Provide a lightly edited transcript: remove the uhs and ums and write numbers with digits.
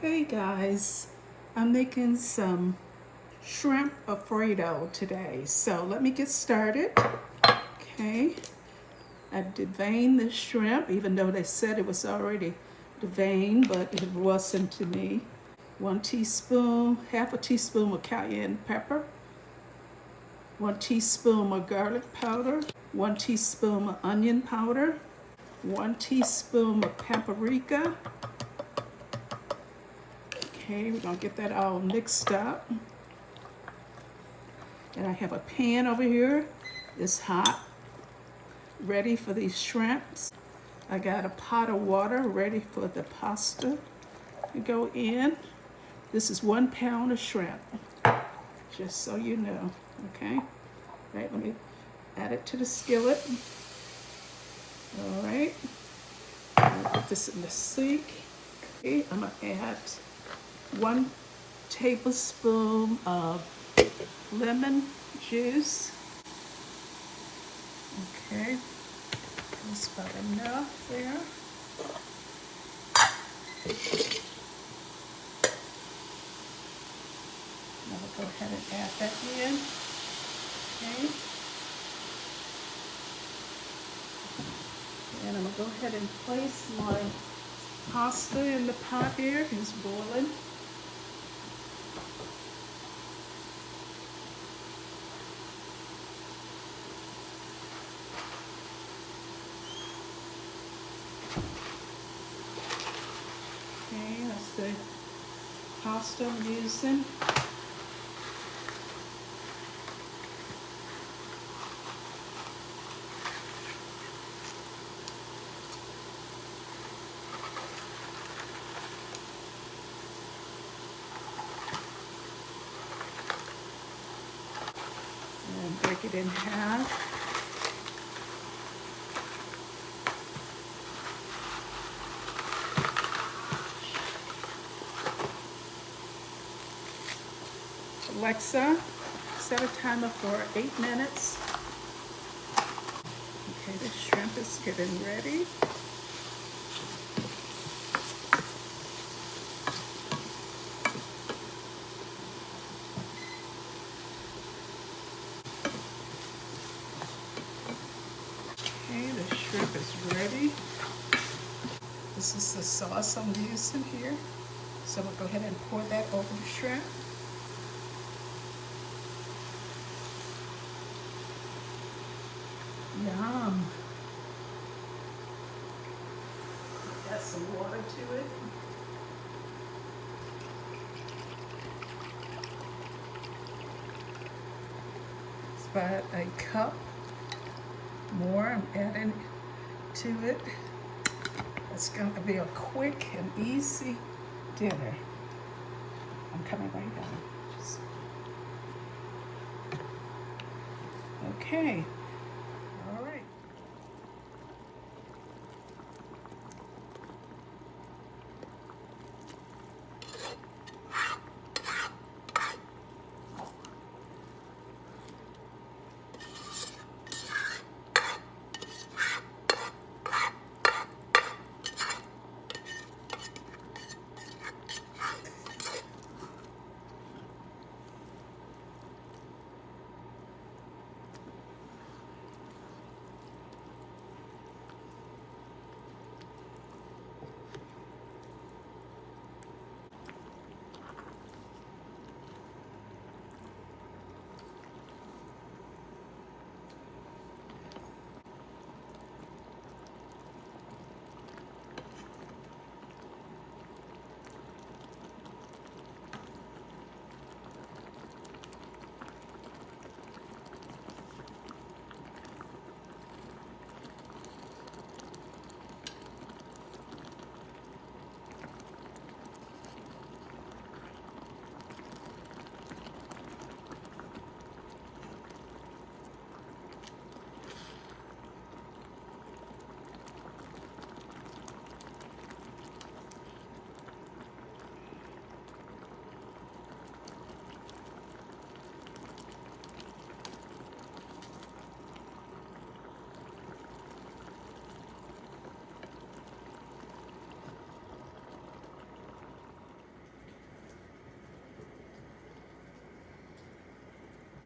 Hey guys, I'm making some shrimp Alfredo today. So let me get started. Okay, I deveined the shrimp, even though they said it was already deveined, but it wasn't to me. 1 teaspoon, half a teaspoon of cayenne pepper, 1 teaspoon of garlic powder, 1 teaspoon of onion powder, 1 teaspoon of paprika. Okay, we're gonna get that all mixed up. And I have a pan over here. It's hot, ready for these shrimps. I got a pot of water ready for the pasta to go in. This is 1 pound of shrimp, just so you know, okay? Right, let me add it to the skillet. All right, I'll put this in the sink. Okay, I'm gonna add 1 tablespoon of lemon juice. Okay, that's about enough there. Now we'll go ahead and add that in. Okay. And I'm gonna go ahead and place my pasta in the pot here. It's boiling. Okay, that's the pasta I'm using. And break it in half. Alexa, set a timer for 8 minutes. Okay, the shrimp is getting ready. Okay, the shrimp is ready. This is the sauce I'm using here. So we'll go ahead and pour that over the shrimp. Yum. Add some water to it. It's about a cup more I'm adding to it. It's going to be a quick and easy dinner. I'm coming right down. Okay.